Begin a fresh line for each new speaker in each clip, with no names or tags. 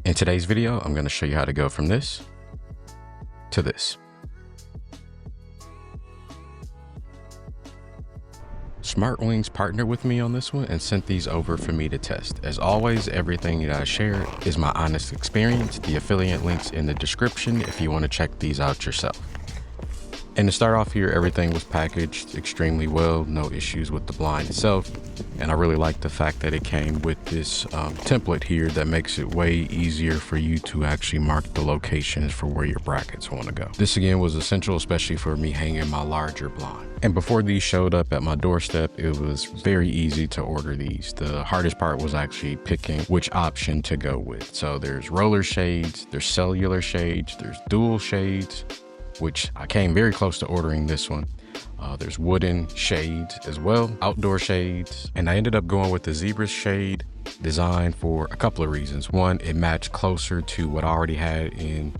In today's video, I'm going to show you how to go from this to this. SmartWings partnered with me on this one and sent these over for me to test. As always, everything that I share is my honest experience. The affiliate links in the description if you want to check these out yourself. And to start off here, everything was packaged extremely well, no issues with the blind itself. And I really like the fact that it came with this template here that makes it way easier for you to actually mark the locations for where your brackets want to go. This again was essential, especially for me hanging my larger blind. And before these showed up at my doorstep, it was very easy to order these. The hardest part was actually picking which option to go with. So there's roller shades, there's cellular shades, there's dual shades, which I came very close to ordering this one. There's wooden shades as well, outdoor shades, and I ended up going with the zebra shade design for a couple of reasons. One, it matched closer to what I already had in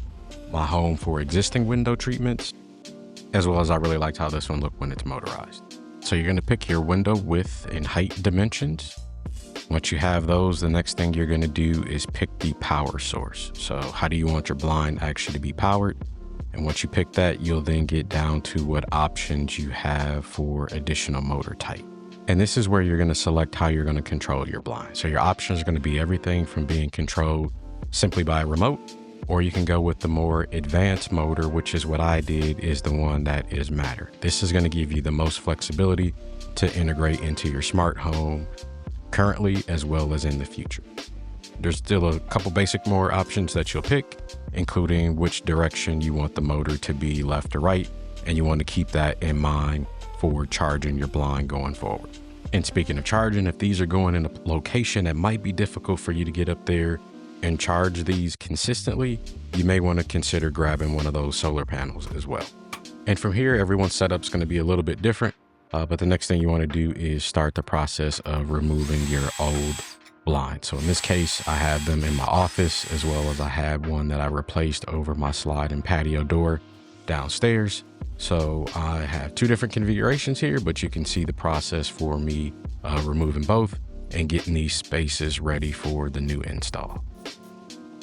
my home for existing window treatments, as well as I really liked how this one looked when it's motorized. So you're gonna pick your window width and height dimensions. Once you have those, the next thing you're gonna do is pick the power source. So how do you want your blind actually to be powered? And once you pick that, you'll then get down to what options you have for additional motor type. And this is where you're going to select how you're going to control your blind. So your options are going to be everything from being controlled simply by remote, or you can go with the more advanced motor, which is what I did, is the one that is Matter. This is going to give you the most flexibility to integrate into your smart home currently as well as in the future. There's still a couple basic more options that you'll pick, including which direction you want the motor to be, left or right, and you want to keep that in mind for charging your blind going forward. And speaking of charging, if these are going in a location that might be difficult for you to get up there and charge these consistently, you may want to consider grabbing one of those solar panels as well. And from here, everyone's setup is going to be a little bit different, but the next thing you want to do is start the process of removing your old blind. So in this case, I have them in my office, as well as I had one that I replaced over my slide and patio door downstairs. So I have two different configurations here, but you can see the process for me removing both and getting these spaces ready for the new install.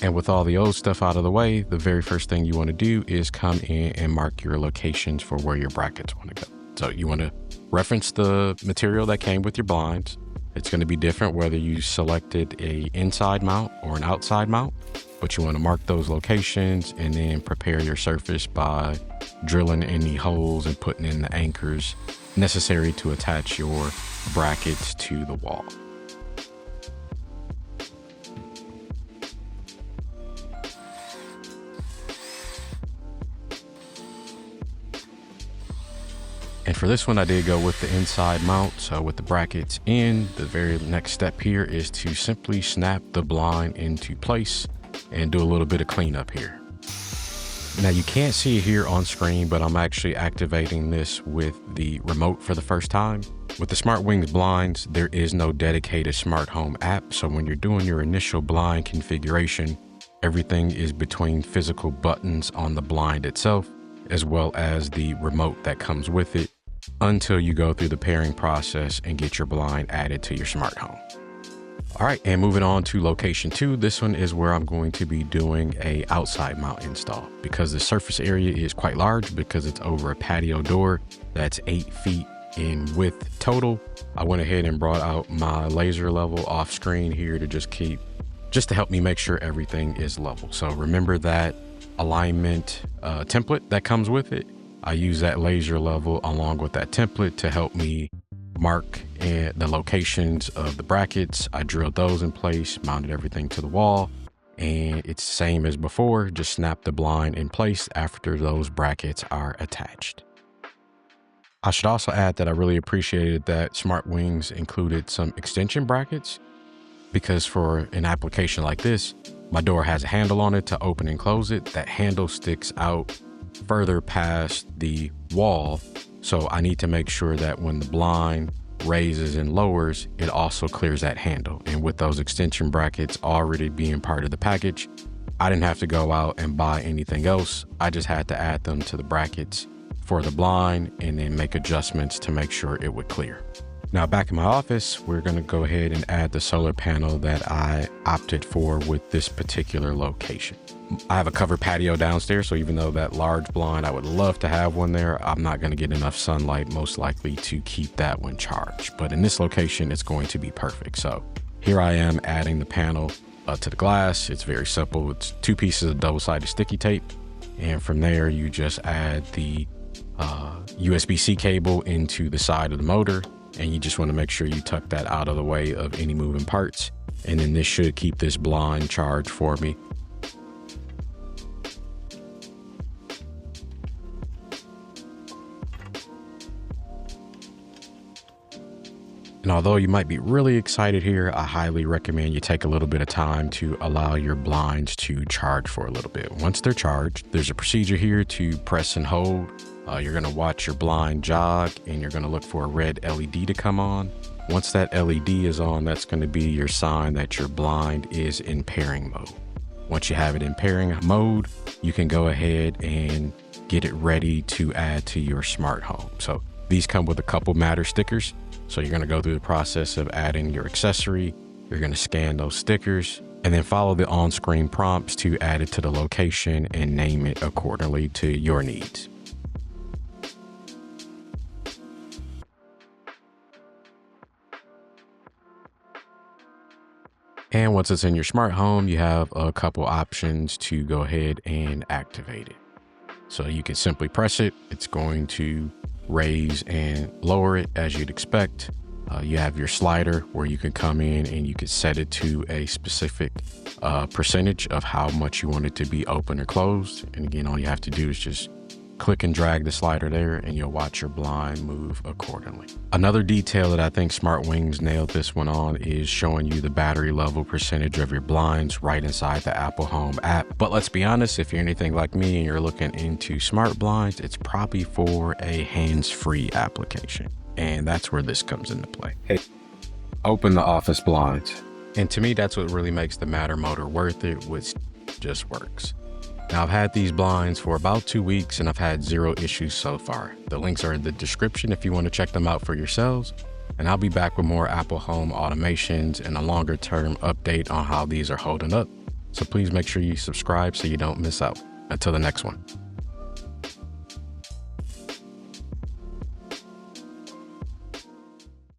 And with all the old stuff out of the way, the very first thing you want to do is come in and mark your locations for where your brackets want to go. So you want to reference the material that came with your blinds. It's going to be different whether you selected a inside mount or an outside mount, but you want to mark those locations and then prepare your surface by drilling any holes and putting in the anchors necessary to attach your brackets to the wall. And for this one, I did go with the inside mount. So with the brackets in, the very next step here is to simply snap the blind into place and do a little bit of cleanup here. Now you can't see it here on screen, but I'm actually activating this with the remote for the first time. With the SmartWings blinds, there is no dedicated smart home app. So when you're doing your initial blind configuration, everything is between physical buttons on the blind itself, as well as the remote that comes with it, until you go through the pairing process and get your blind added to your smart home. All right, and moving on to location 2, this one is where I'm going to be doing a outside mount install because the surface area is quite large because it's over a patio door that's 8 feet in width total. I went ahead and brought out my laser level off screen here to just to help me make sure everything is level. So remember that alignment template that comes with it. I use that laser level along with that template to help me mark the locations of the brackets. I drilled those in place, mounted everything to the wall, and it's the same as before, just snap the blind in place after those brackets are attached. I should also add that I really appreciated that SmartWings included some extension brackets, because for an application like this, my door has a handle on it to open and close it. That handle sticks out further past the wall. So I need to make sure that when the blind raises and lowers, it also clears that handle. And with those extension brackets already being part of the package, I didn't have to go out and buy anything else. I just had to add them to the brackets for the blind and then make adjustments to make sure it would clear. Now back in my office, we're gonna go ahead and add the solar panel that I opted for with this particular location. I have a covered patio downstairs, so even though that large blind, I would love to have one there, I'm not gonna get enough sunlight most likely to keep that one charged. But in this location, it's going to be perfect. So here I am adding the panel to the glass. It's very simple. It's 2 pieces of double-sided sticky tape. And from there, you just add the USB-C cable into the side of the motor. And you just want to make sure you tuck that out of the way of any moving parts. And then this should keep this blind charged for me. And although you might be really excited here, I highly recommend you take a little bit of time to allow your blinds to charge for a little bit. Once they're charged, there's a procedure here to press and hold. You're gonna watch your blind jog and you're gonna look for a red LED to come on. Once that LED is on, that's gonna be your sign that your blind is in pairing mode. Once you have it in pairing mode, you can go ahead and get it ready to add to your smart home. So these come with a couple matter stickers. So you're gonna go through the process of adding your accessory. You're gonna scan those stickers and then follow the on-screen prompts to add it to the location and name it accordingly to your needs. And once it's in your smart home, you have a couple options to go ahead and activate it. So you can simply press it. It's going to raise and lower it as you'd expect. You have your slider where you can come in and you can set it to a specific percentage of how much you want it to be open or closed. And again, all you have to do is just click and drag the slider there and you'll watch your blind move accordingly. Another detail that I think SmartWings nailed this one on is showing you the battery level percentage of your blinds right inside the Apple Home app. But let's be honest, if you're anything like me and you're looking into smart blinds, it's probably for a hands-free application. And that's where this comes into play. Hey, open the office blinds. And to me, that's what really makes the Matter motor worth it, which just works. Now I've had these blinds for about 2 weeks and I've had 0 issues so far. The links are in the description if you want to check them out for yourselves. And I'll be back with more Apple Home automations and a longer term update on how these are holding up. So please make sure you subscribe so you don't miss out. Until the next one.